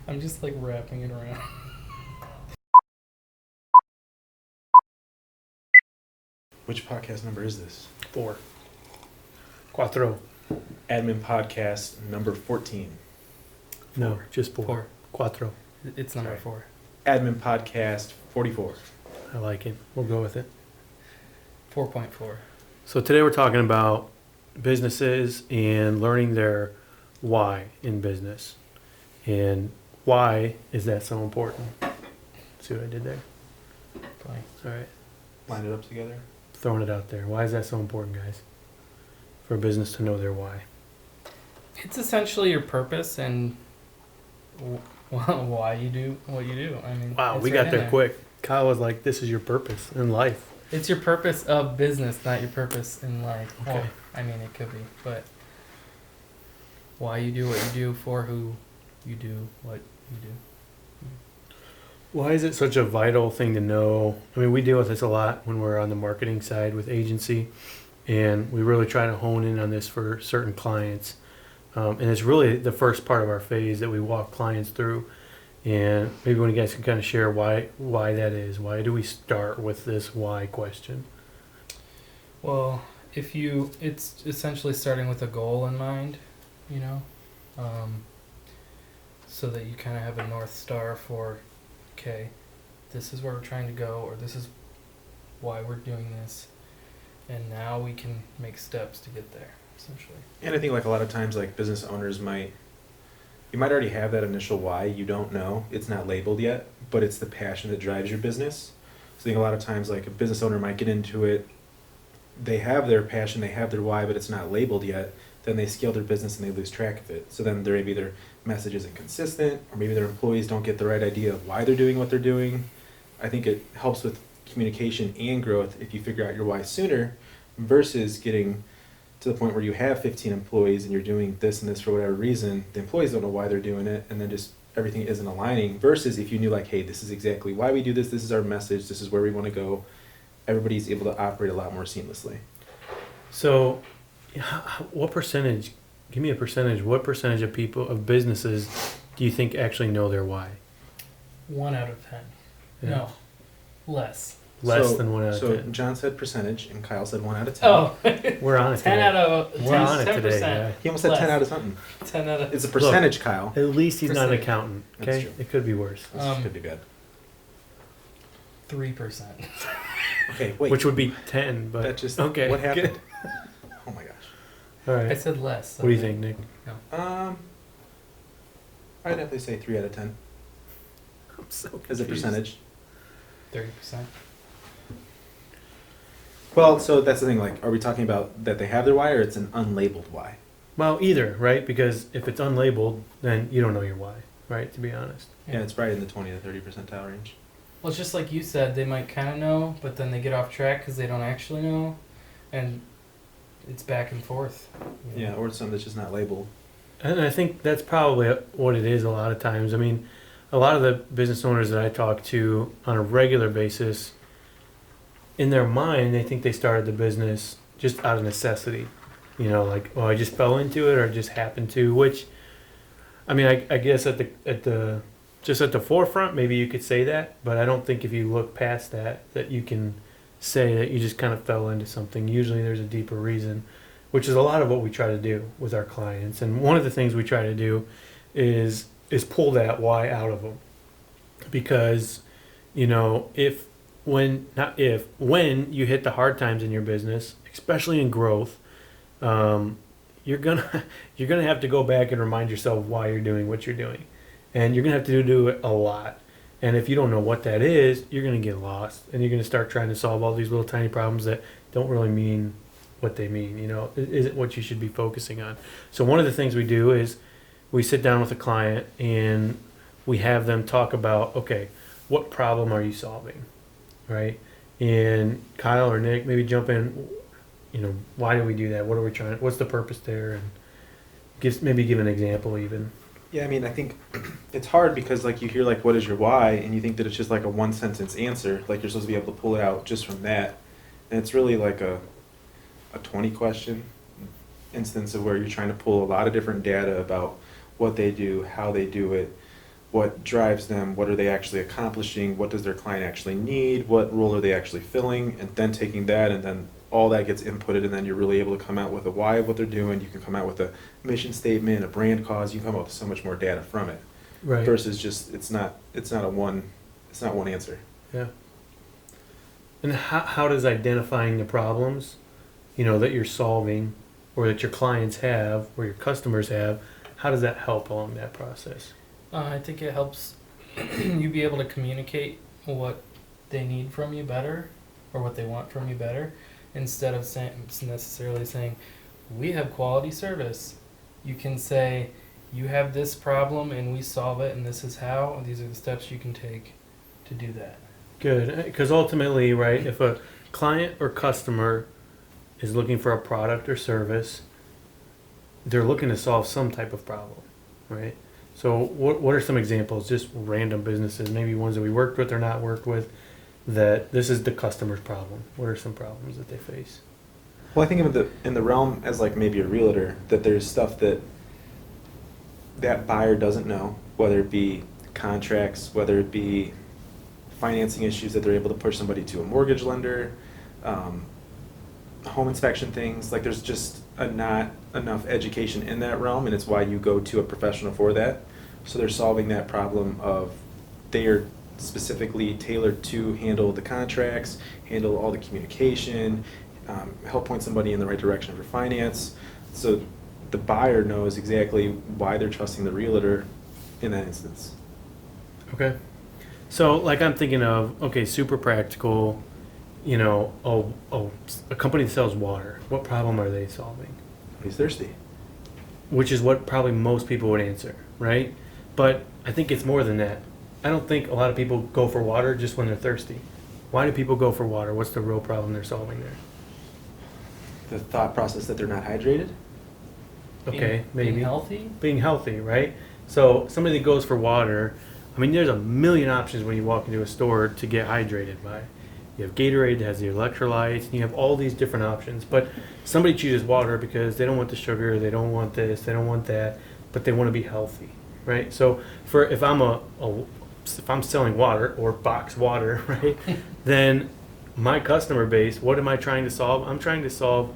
I'm just like wrapping it around. Which podcast number is this? 4. Cuatro. Admin podcast number 14. No, just 4. 4. Cuatro. It's number Sorry. 4. Admin podcast 44. I like it. We'll go with it. 4.4. So today we're talking about businesses and learning their why in business. And why is that so important? See what I did there? Fine. All right. Line it up together. Throwing it out there. Why is that so important, guys? For a business to know their why. It's essentially your purpose and why you do what you do. I mean, Wow, it's we right got in there quick. Kyle was like, this is your purpose in life. It's your purpose of business, not your purpose in life. Okay. Well, I mean, it could be, but why you do what you do, for who you do what you do. Why is it such a vital thing to know? I mean, we deal with this a lot when we're on the marketing side with agency, and we really try to hone in on this for certain clients. And it's really the first part of our phase that we walk clients through. And maybe when you guys can kind of share why that is. Why do we start with this why question? Well, it's essentially starting with a goal in mind, you know, so that you kind of have a North Star for, okay, this is where we're trying to go, or this is why we're doing this, and now we can make steps to get there, essentially. And I think like a lot of times like business owners you might already have that initial why, you don't know, it's not labeled yet, but it's the passion that drives your business. So I think a lot of times like a business owner might get into it, they have their passion, they have their why, but it's not labeled yet, then they scale their business and they lose track of it. So then maybe their message isn't consistent, or maybe their employees don't get the right idea of why they're doing what they're doing. I think it helps with communication and growth if you figure out your why sooner versus getting to the point where you have 15 employees and you're doing this and this for whatever reason. The employees don't know why they're doing it, and then just everything isn't aligning. Versus if you knew like, hey, this is exactly why we do this, this is our message, this is where we want to go, everybody's able to operate a lot more seamlessly. So, what percentage? Give me a percentage. What percentage of people of businesses do you think actually know their why? 1 out of 10. Yeah. No, less. Less than 1 out of So 10. John said percentage and Kyle said 1 out of 10. Oh, We're on it 10 today. out of We're on it 10%. today, guy. He almost said Less. 10 out of something. 10 out of It's a percentage, Kyle. At least he's not an Percentage. accountant. That's Okay, true. it could be worse. This could be bad. 3%. Okay, wait. Which would be 10, but that just okay. what happened? Oh my gosh. All I right. said less. What do you think, Nick? I'd definitely say 3 out of 10 I'm so as a confused. percentage. 30%. Well, so that's the thing. Like, are we talking about that they have their why, or it's an unlabeled why? Well, either, right? Because if it's unlabeled, then you don't know your why, right? To be honest. Yeah, it's probably in the 20 to 30 percentile range. Well, it's just like you said, they might kind of know, but then they get off track because they don't actually know, and it's back and forth. you know. Yeah, or it's something that's just not labeled. And I think that's probably what it is a lot of times. I mean, a lot of the business owners that I talk to on a regular basis, in their mind, they think they started the business just out of necessity. You know, like, oh, I just fell into it or just happened to, which, I mean, I guess at the forefront, maybe you could say that, but I don't think if you look past that you can say that you just kind of fell into something. Usually there's a deeper reason, which is a lot of what we try to do with our clients. And one of the things we try to do is pull that why out of them. Because, you know, when you hit the hard times in your business, especially in growth, you're gonna have to go back and remind yourself why you're doing what you're doing. And you're going to have to do it a lot. And if you don't know what that is, you're going to get lost. And you're going to start trying to solve all these little tiny problems that don't really mean what they mean. You know, it isn't what you should be focusing on. So one of the things we do is we sit down with a client and we have them talk about, okay, what problem are you solving, right? And Kyle or Nick, maybe jump in, you know, why do we do that? What are we trying, what's the purpose there? And give an example even. Yeah, I mean, I think it's hard because like you hear like what is your why, and you think that it's just like a 1-sentence answer, like you're supposed to be able to pull it out just from that, and it's really like a 20 question instance of where you're trying to pull a lot of different data about what they do, how they do it, what drives them, what are they actually accomplishing, what does their client actually need, what role are they actually filling, and then taking that and then all that gets inputted, and then you're really able to come out with a why of what they're doing. You can come out with a mission statement, a brand cause. You can come up with so much more data from it Right. versus just it's not one answer. Yeah. And how does identifying the problems, that you're solving or that your clients have or your customers have, how does that help along that process? I think it helps you be able to communicate what they need from you better or what they want from you better instead of necessarily saying, we have quality service. You can say, you have this problem and we solve it and this is how, and these are the steps you can take to do that. Good, because ultimately, right, if a client or customer is looking for a product or service, they're looking to solve some type of problem, right? So what are some examples, just random businesses, maybe ones that we worked with or not worked with, that this is the customer's problem? What are some problems that they face? Well, I think of in the realm as like maybe a realtor, that there's stuff that buyer doesn't know, whether it be contracts, whether it be financing issues that they're able to push somebody to a mortgage lender, home inspection things. Like there's just not enough education in that realm, and it's why you go to a professional for that. So they're solving that problem of they are specifically tailored to handle the contracts, handle all the communication, help point somebody in the right direction for finance. So the buyer knows exactly why they're trusting the realtor in that instance. Okay. So, like, I'm thinking of, okay, super practical, a company that sells water. What problem are they solving? He's thirsty. Which is what probably most people would answer, right? But I think it's more than that. I don't think a lot of people go for water just when they're thirsty. Why do people go for water? What's the real problem they're solving there? The thought process that they're not hydrated. Okay, maybe. Being healthy? Being healthy, right? So somebody that goes for water, I mean, there's a million options when you walk into a store to get hydrated by. You have Gatorade that has the electrolytes, and you have all these different options. But somebody chooses water because they don't want the sugar, they don't want this, they don't want that, but they want to be healthy, right? So if I'm selling water or box water, right, then my customer base, what am I trying to solve? I'm trying to solve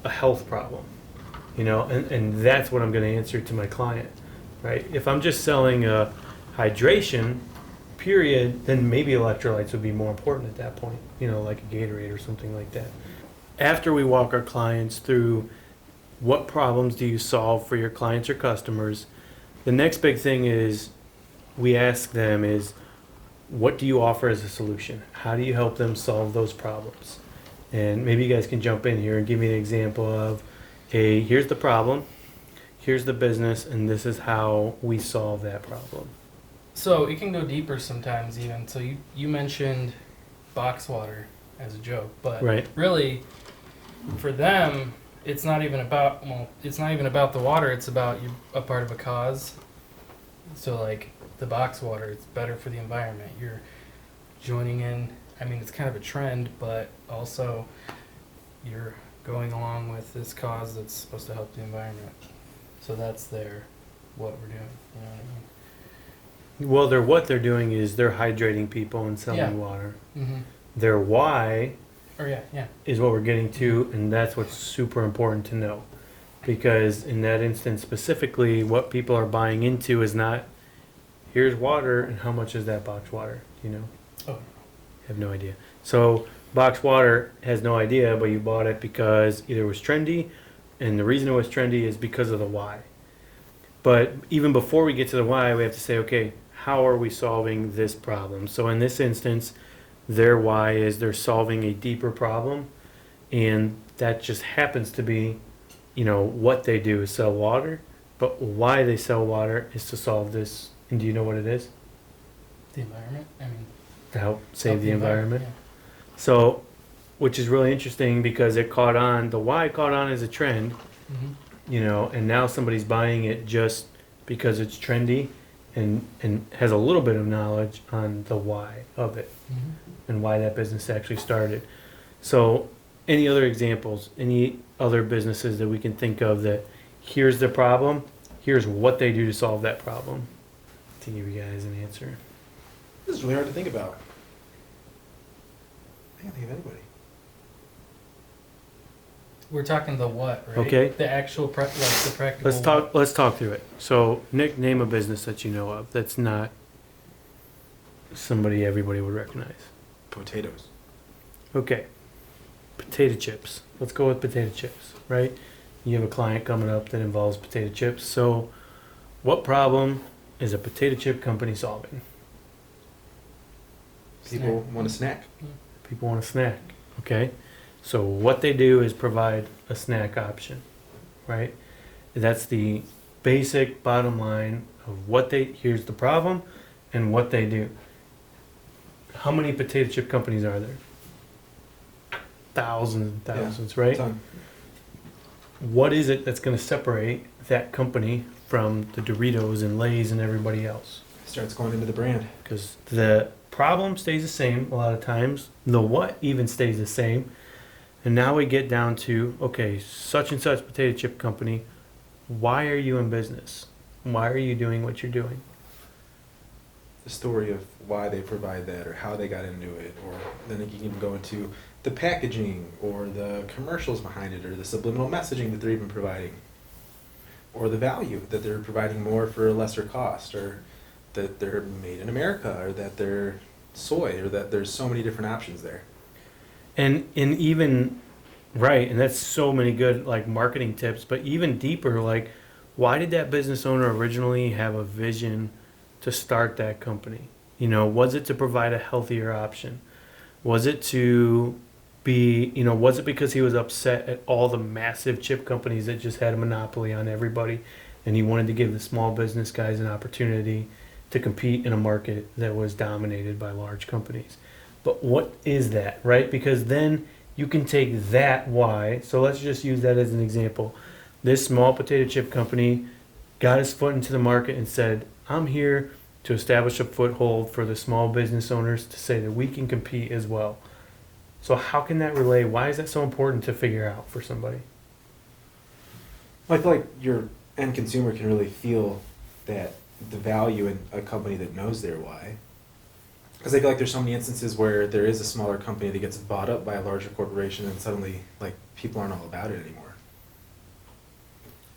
a health problem, and that's what I'm going to answer to my client, right? If I'm just selling a hydration, period, then maybe electrolytes would be more important at that point, like a Gatorade or something like that. After we walk our clients through what problems do you solve for your clients or customers, the next big thing is we ask them is, what do you offer as a solution? How do you help them solve those problems? And maybe you guys can jump in here and give me an example of, hey, here's the problem, here's the business, and this is how we solve that problem. So it can go deeper sometimes even. So you mentioned box water as a joke, but Right. really for them it's not even about the water, it's about you're a part of a cause. So like the box water, it's better for the environment. You're joining in, I mean it's kind of a trend, but also you're going along with this cause that's supposed to help the environment. So that's what we're doing, you know what I mean? Well, what they're doing is they're hydrating people and selling Yeah. water. Mm-hmm. Their why Or yeah. is what we're getting to, and that's what's super important to know. Because in that instance specifically, what people are buying into is not, here's water, and how much is that box water, Oh. Have no idea. So box water has no idea, but you bought it because either it was trendy, and the reason it was trendy is because of the why. But even before we get to the why, we have to say, okay, how are we solving this problem? So in this instance, their why is they're solving a deeper problem, and that just happens to be, what they do is sell water, but why they sell water is to solve this. And do you know what it is? The environment? I mean, To help save help the environment. Yeah. So, which is really interesting because the why caught on as a trend, Mm-hmm. and now somebody's buying it just because it's trendy and has a little bit of knowledge on the why of it Mm-hmm. and why that business actually started. So, any other examples, any other businesses that we can think of that here's the problem, here's what they do to solve that problem? to give you guys an answer. This is really hard to think about. I can't think of anybody. We're talking the what, right? Okay. The actual, like the practical. Let's talk through it. So, Nick, name a business that you know of that's not somebody everybody would recognize. Potatoes. Okay. Potato chips. Let's go with potato chips, right? You have a client coming up that involves potato chips. So, what problem is a potato chip company solving? People want a snack. People want a snack. Okay. So, what they do is provide a snack option, right? That's the basic bottom line of what they, here's the problem and what they do. How many potato chip companies are there? Thousands and thousands, right? Ton. What is it that's going to separate that company from the Doritos and Lay's and everybody else? Starts going into the brand. Because the problem stays the same a lot of times. The what even stays the same. And now we get down to, okay, such and such potato chip company, why are you in business? Why are you doing what you're doing? The story of why they provide that or how they got into it, or then you can go into the packaging or the commercials behind it or the subliminal messaging that they're even providing, or the value that they're providing more for a lesser cost, or that they're made in America, or that they're soy, or that there's so many different options there. And even, right, and that's so many good like marketing tips, but even deeper, like why did that business owner originally have a vision to start that company? You know, was it to provide a healthier option? Was it to be, you know, was it because he was upset at all the massive chip companies that just had a monopoly on everybody and he wanted to give the small business guys an opportunity to compete in a market that was dominated by large companies? But what is that, right? Because then you can take that why. So let's just use that as an example. This small potato chip company got his foot into the market and said, I'm here to establish a foothold for the small business owners to say that we can compete as well. So how can that relay? Why is that so important to figure out for somebody? I feel like your end consumer can really feel that the value in a company that knows their why. Because I feel like there's so many instances where there is a smaller company that gets bought up by a larger corporation and suddenly like people aren't all about it anymore.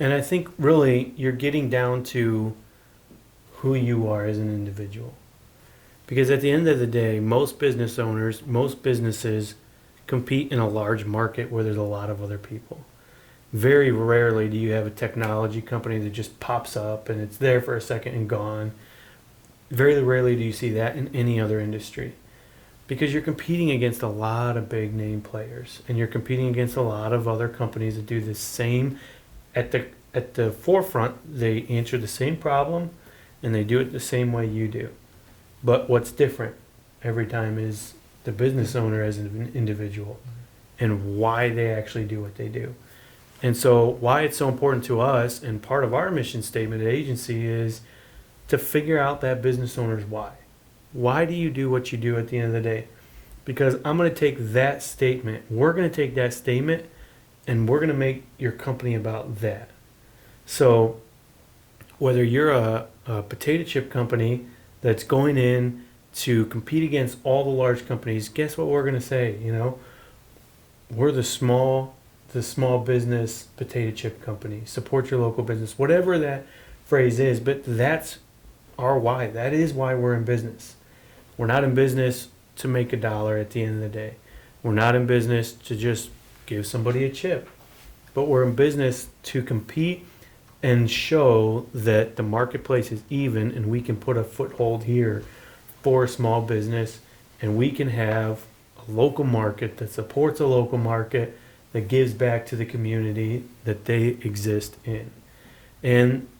And I think really you're getting down to who you are as an individual. Because at the end of the day, most business owners, most businesses compete in a large market where there's a lot of other people. Very rarely do you have a technology company that just pops up and it's there for a second and gone. Very rarely do you see that in any other industry. Because you're competing against a lot of big name players and you're competing against a lot of other companies that do the same at the forefront. They answer the same problem and they do it the same way you do. But what's different every time is the business owner as an individual and why they actually do what they do. And so why it's so important to us, and part of our mission statement at agency, is to figure out that business owner's why. Why do you do what you do at the end of the day? Because I'm going to take that statement, we're going to take that statement, and we're going to make your company about that. So whether you're a potato chip company that's going in to compete against all the large companies, guess what we're going to say? You know, we're the small business potato chip company. Support your local business, whatever that phrase is. But that's our why. That is why we're in business. We're not in business to make a dollar at the end of the day. We're not in business to just give somebody a chip. But we're in business to compete and show that the marketplace is even and we can put a foothold here for a small business, and we can have a local market that supports a local market that gives back to the community that they exist in.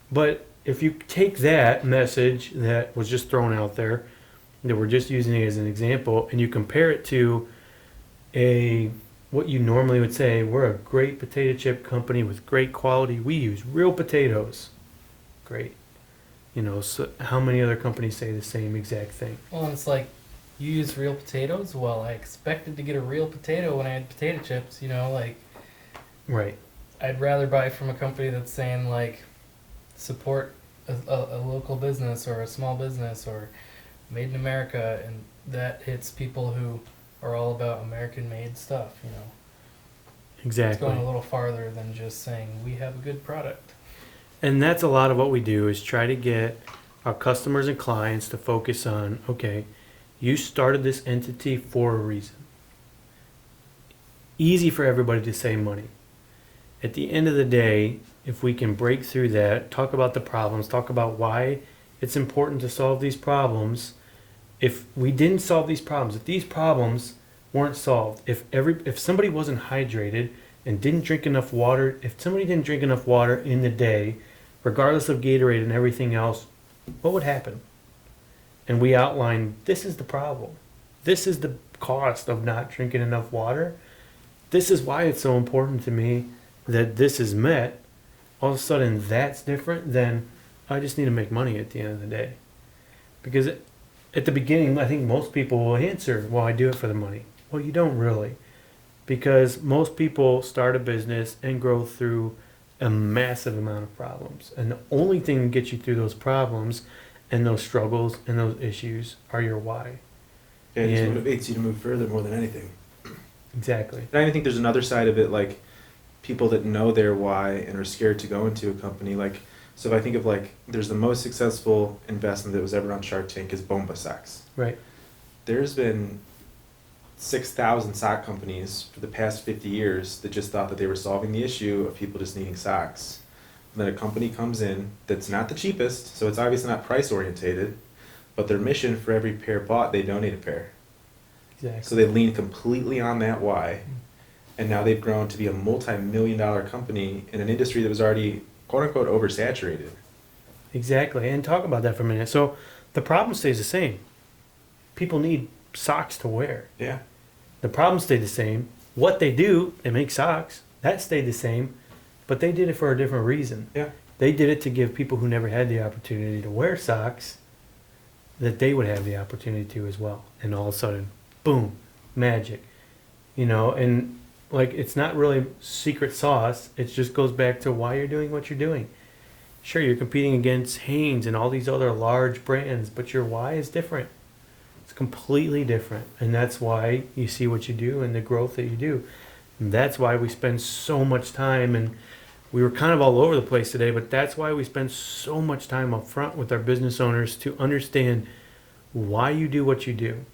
But if you take that message that was just thrown out there, that we're just using it as an example, and you compare it to what you normally would say, we're a great potato chip company with great quality. We use real potatoes. Great. You know, so how many other companies say the same exact thing? Well, it's like, you use real potatoes? Well, I expected to get a real potato when I had potato chips, you know, like. Right. I'd rather buy from a company that's saying, like, support a local business or a small business or made in America, and that hits people who are all about American made stuff, you know. It's Exactly. going a little farther than just saying we have a good product. And that's a lot of what we do is try to get our customers and clients to focus on, okay, you started this entity for a reason. Easy for everybody to say money. At the end of the day, if we can break through that, talk about the problems, talk about why it's important to solve these problems. If we didn't solve these problems, if these problems weren't solved, if somebody wasn't hydrated and didn't drink enough water, if somebody didn't drink enough water in the day, regardless of Gatorade and everything else, what would happen? And we outline, this is the problem. This is the cost of not drinking enough water. This is why it's so important to me that this is met. All of a sudden, that's different than I just need to make money at the end of the day. Because at the beginning, I think most people will answer, well, I do it for the money. Well, you don't really. Because most people start a business and grow through a massive amount of problems. And the only thing that gets you through those problems and those struggles and those issues are your why. And it And- motivates you to move further more than anything. Exactly. And I think there's another side of it, like people that know their why and are scared to go into a company. Like, so if I think of like, there's the most successful investment that was ever on Shark Tank is Bomba Socks. Right. There's been 6,000 sock companies for the past 50 years that just thought that they were solving the issue of people just needing socks. And then a company comes in that's not the cheapest, so it's obviously not price orientated, but their mission for every pair bought, they donate a pair. Exactly. So they lean completely on that why, and now they've grown to be a multi-million-dollar company in an industry that was already quote-unquote oversaturated. Exactly. And talk about that for a minute. So the problem stays the same. People need socks to wear. Yeah. The problem stayed the same. What they do, they make socks. That stayed the same. But they did it for a different reason. Yeah. They did it to give people who never had the opportunity to wear socks that they would have the opportunity to as well. And all of a sudden, boom, magic. You know, and like it's not really secret sauce. It just goes back to why you're doing what you're doing. Sure, you're competing against Hanes and all these other large brands, but your why is different. It's completely different. And that's why you see what you do and the growth that you do. And that's why we spend so much time, and we were kind of all over the place today, but that's why we spend so much time up front with our business owners to understand why you do what you do,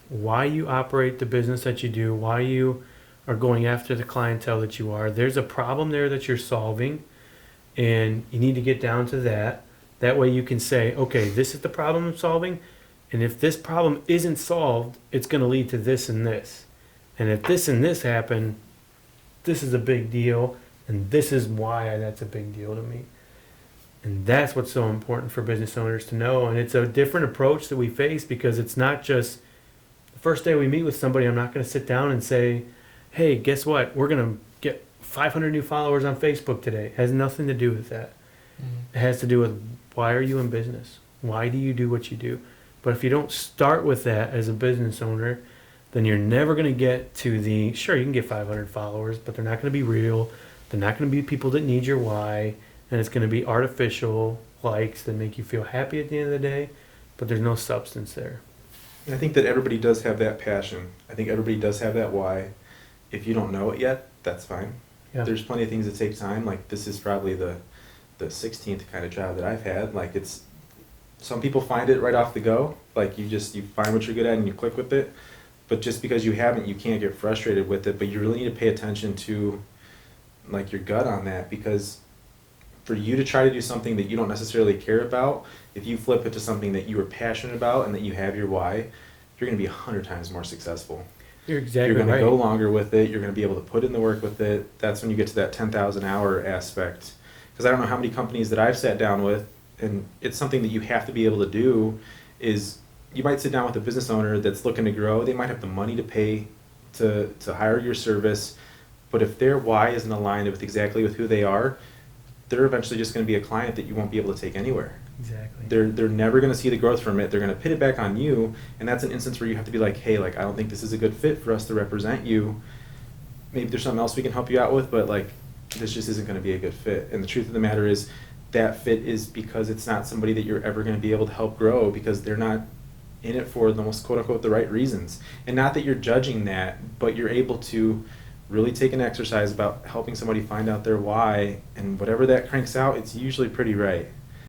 why you operate the business that you do, why you are going after the clientele that you are. There's a problem there that you're solving, and you need to get down to that. That way you can say, okay, this is the problem I'm solving, and if this problem isn't solved, it's going to lead to this and this. And if this and this happen, this is a big deal, and this is why that's a big deal to me. And that's what's so important for business owners to know. And it's a different approach that we face, because it's not just the first day we meet with somebody, I'm not going to sit down and say, hey, guess what? We're going to get 500 new followers on Facebook today. It has nothing to do with that. It has to do with, why are you in business? Why do you do what you do? But if you don't start with that as a business owner, then you're never going to get to the, sure, you can get 500 followers, but they're not going to be real. They're not going to be people that need your why. And it's going to be artificial likes that make you feel happy at the end of the day, but there's no substance there. And I think that everybody does have that passion. I think everybody does have that why. If you don't know it yet, that's fine. Yeah. There's plenty of things that take time. Like, this is probably the 16th kind of job that I've had. Like, it's, some people find it right off the go. Like, you find what you're good at and you click with it. But just because you haven't, you can't get frustrated with it. But you really need to pay attention to, like, your gut on that, because for you to try to do something that you don't necessarily care about, if you flip it to something that you are passionate about and that you have your why, you're going to be 100 times more successful. You're exactly You're going right. to go longer with it. You're going to be able to put in the work with it. That's when you get to that 10,000 hour aspect. Because I don't know how many companies that I've sat down with, and it's something that you have to be able to do, is you might sit down with a business owner that's looking to grow. They might have the money to pay to hire your service, but if their why isn't aligned with exactly with who they are, they're eventually just going to be a client that you won't be able to take anywhere. Exactly. They're never going to see the growth from it. They're going to pit it back on you, and that's an instance where you have to be like, hey, like, I don't think this is a good fit for us to represent you. Maybe there's something else we can help you out with, but like, this just isn't going to be a good fit. And the truth of the matter is, that fit is because it's not somebody that you're ever going to be able to help grow because they're not in it for the most quote unquote the right reasons. And not that you're judging that, but you're able to really take an exercise about helping somebody find out their why, and whatever that cranks out, it's usually pretty right.